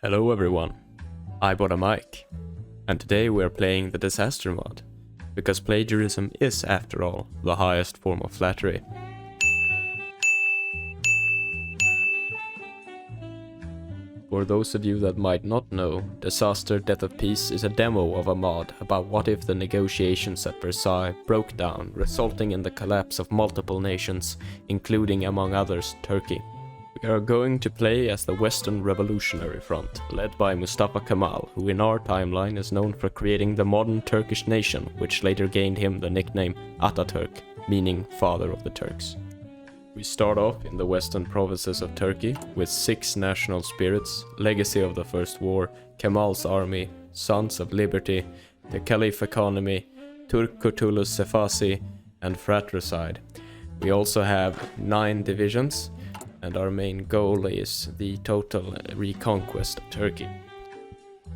Hello everyone, I bought a mic, and today we are playing the disaster mod, because plagiarism is, after all, the highest form of flattery. For those of you that might not know, Disaster Death of Peace is a demo of a mod about what if the negotiations at Versailles broke down, resulting in the collapse of multiple nations, including among others Turkey. We are going to play as the Western Revolutionary Front, led by Mustafa Kemal, who in our timeline is known for creating the modern Turkish nation, which later gained him the nickname Atatürk, meaning Father of the Turks. We start off in the western provinces of Turkey with 6 national spirits, legacy of the First War, Kemal's army, Sons of Liberty, the Caliph economy, Turk Kurtulus Sefasi, and fratricide. We also have 9 divisions, and our main goal is the total reconquest of Turkey.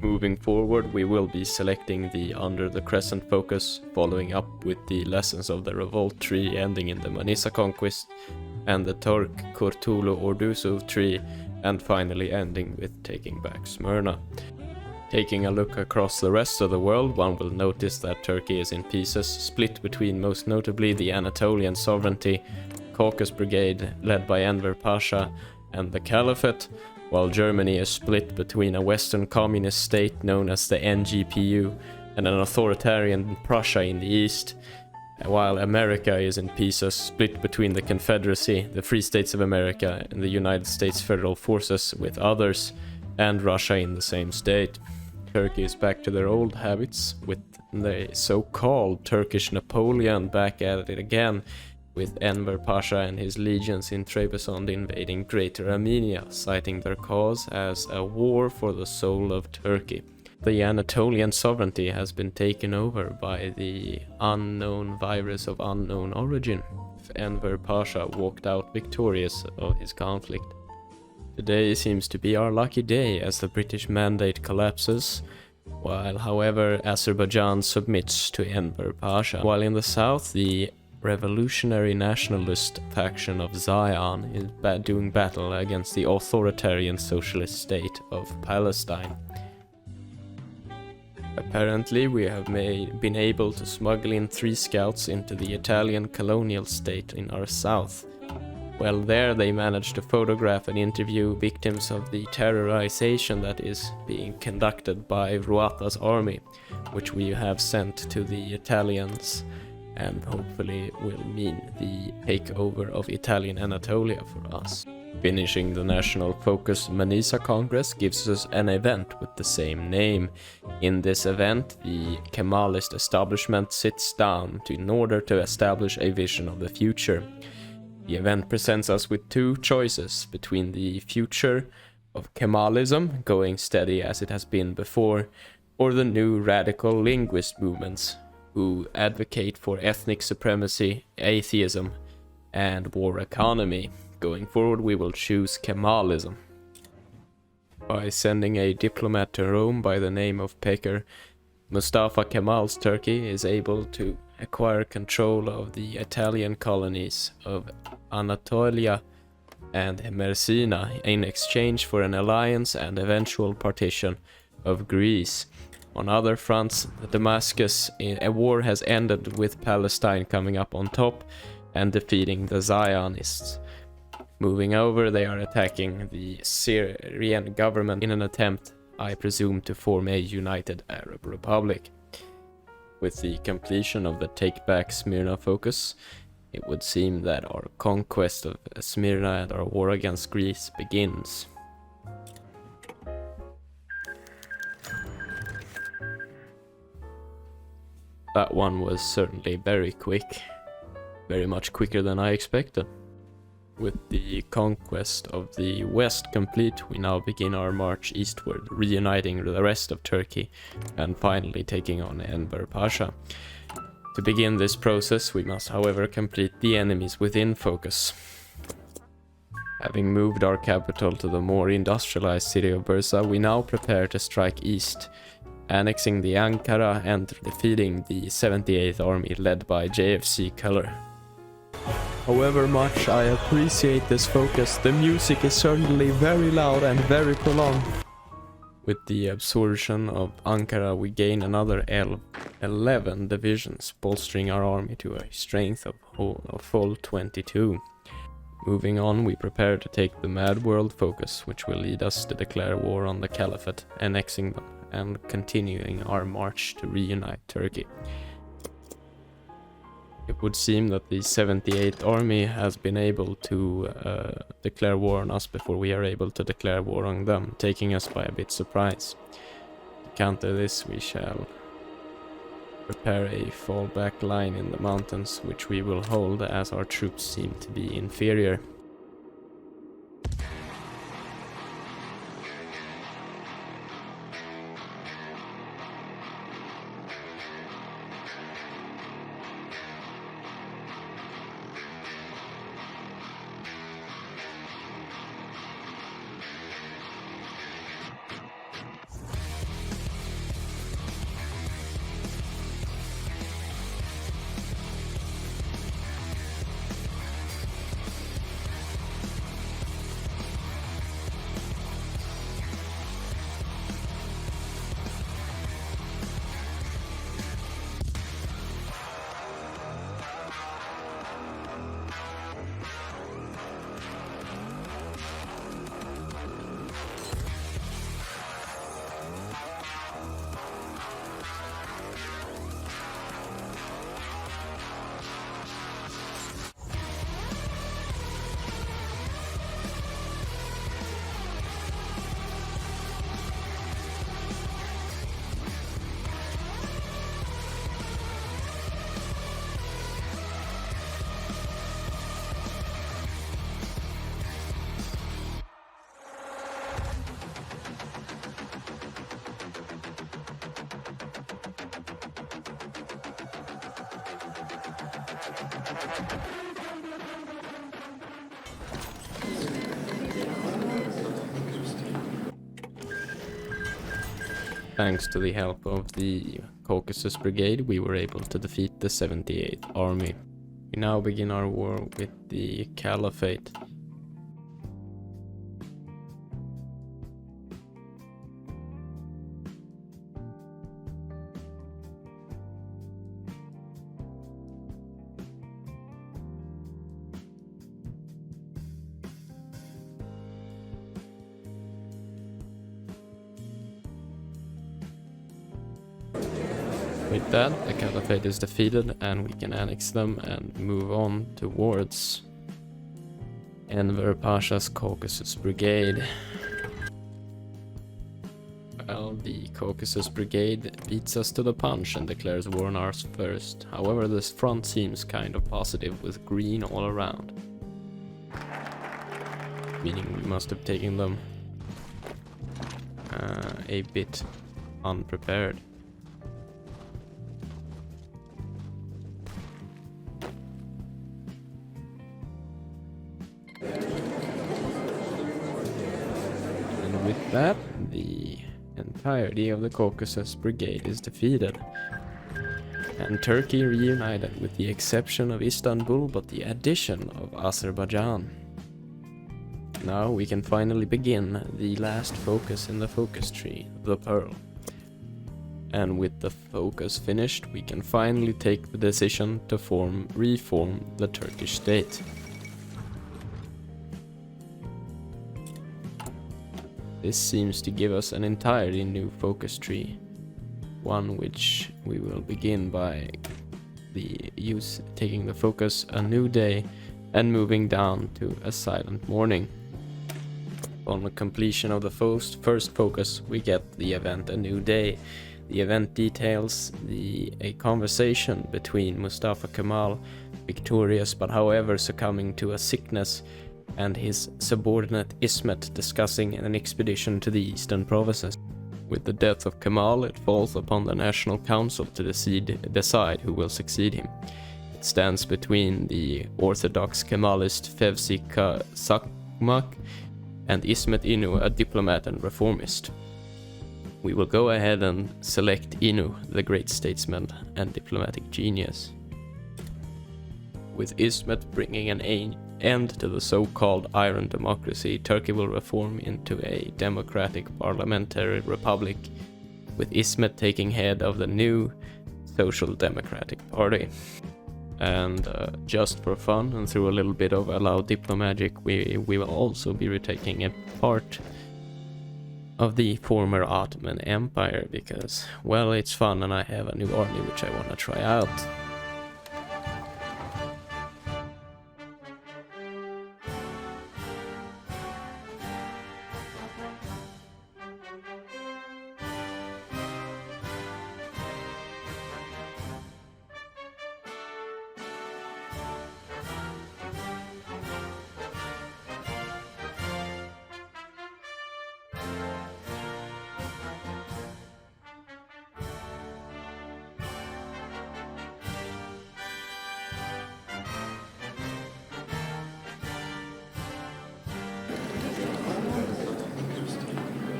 Moving forward, we will be selecting the Under the Crescent focus, following up with the lessons of the revolt tree ending in the Manisa conquest, and the Turk Kurtulu Ordusu tree, and finally ending with taking back Smyrna. Taking a look across the rest of the world, one will notice that Turkey is in pieces, split between most notably the Anatolian sovereignty, Caucasus Brigade led by Enver Pasha, and the Caliphate, while Germany is split between a Western communist state known as the NGPU and an authoritarian Prussia in the east, while America is in pieces, split between the Confederacy, the Free States of America, and the United States Federal Forces with others, and Russia in the same state. Turkey is back to their old habits, with the so-called Turkish Napoleon back at it again, with Enver Pasha and his legions in Trebizond invading Greater Armenia, citing their cause as a war for the soul of Turkey. The Anatolian sovereignty has been taken over by the unknown virus of unknown origin. Enver Pasha walked out victorious of his conflict. Today seems to be our lucky day as the British mandate collapses, while however Azerbaijan submits to Enver Pasha. While in the south, the revolutionary nationalist faction of Zion is doing battle against the authoritarian socialist state of Palestine. Apparently we have been able to smuggle in 3 scouts into the Italian colonial state in our south. Well, there they managed to photograph and interview victims of the terrorization that is being conducted by Ruata's army, which we have sent to the Italians, and hopefully will mean the takeover of Italian Anatolia for us. Finishing the National Focus Manisa Congress gives us an event with the same name. In this event, the Kemalist establishment sits down in order to establish a vision of the future. The event presents us with 2 choices between the future of Kemalism, going steady as it has been before, or the new radical linguist movements, who advocate for ethnic supremacy, atheism, and war economy. Going forward, we will choose Kemalism. By sending a diplomat to Rome by the name of Peker, Mustafa Kemal's Turkey is able to acquire control of the Italian colonies of Anatolia and Messina in exchange for an alliance and eventual partition of Greece. On other fronts, Damascus, a war has ended with Palestine coming up on top and defeating the Zionists. Moving over, they are attacking the Syrian government in an attempt, I presume, to form a united Arab Republic. With the completion of the Take Back Smyrna focus, it would seem that our conquest of Smyrna and our war against Greece begins. That one was certainly very quick, very much quicker than I expected. With the conquest of the west complete, we now begin our march eastward, reuniting the rest of Turkey and finally taking on Enver Pasha. To begin this process, we must however complete the enemies within focus. Having moved our capital to the more industrialized city of Bursa, we now prepare to strike east, annexing the Ankara and defeating the 78th Army led by JFC Color. However much I appreciate this focus, the music is certainly very loud and very prolonged. With the absorption of Ankara, we gain another 11 divisions, bolstering our army to a strength of full 22. Moving on, we prepare to take the Mad World focus, which will lead us to declare war on the Caliphate, annexing them, and continuing our march to reunite Turkey. It would seem that the 78th Army has been able to declare war on us before we are able to declare war on them, taking us by a bit surprise. To counter this, we shall prepare a fallback line in the mountains, which we will hold as our troops seem to be inferior. Thanks to the help of the Caucasus Brigade, we were able to defeat the 78th Army. We now begin our war with the Caliphate. With that, the Caliphate is defeated and we can annex them and move on towards Enver Pasha's Caucasus Brigade. Well, the Caucasus Brigade beats us to the punch and declares war on ours first. However, this front seems kind of positive with green all around. Meaning we must have taken them a bit unprepared. With that, the entirety of the Caucasus Brigade is defeated, and Turkey reunited with the exception of Istanbul but the addition of Azerbaijan. Now we can finally begin the last focus in the focus tree, the Pearl. And with the focus finished, we can finally take the decision to reform the Turkish state. This seems to give us an entirely new focus tree, one which we will begin by taking the focus a new day and moving down to a silent morning. On the completion of the first focus, we get the event a new day. The event details a conversation between Mustafa Kemal, victorious but however succumbing to a sickness, and his subordinate Ismet discussing an expedition to the eastern provinces. With the death of Kemal, it falls upon the National Council to decide who will succeed him. It stands between the Orthodox Kemalist Fevzi Sakmak and Ismet Inu, a diplomat and reformist. We will go ahead and select Inu, the great statesman and diplomatic genius, with Ismet bringing an end to the so-called Iron Democracy, Turkey will reform into a democratic parliamentary republic, with Ismet taking head of the new Social Democratic Party. And just for fun and through a little bit of allowed diplomagic, we will also be retaking a part of the former Ottoman Empire, because, well, it's fun and I have a new army which I want to try out.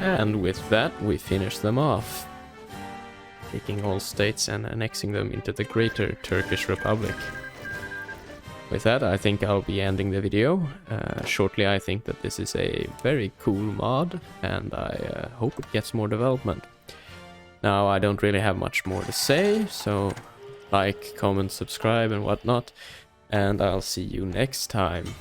And with that, we finish them off, taking all states and annexing them into the Greater Turkish Republic. With that, I think I'll be ending the video. Shortly, I think that this is a very cool mod, and I hope it gets more development. Now, I don't really have much more to say, so like, comment, subscribe, and whatnot, and I'll see you next time.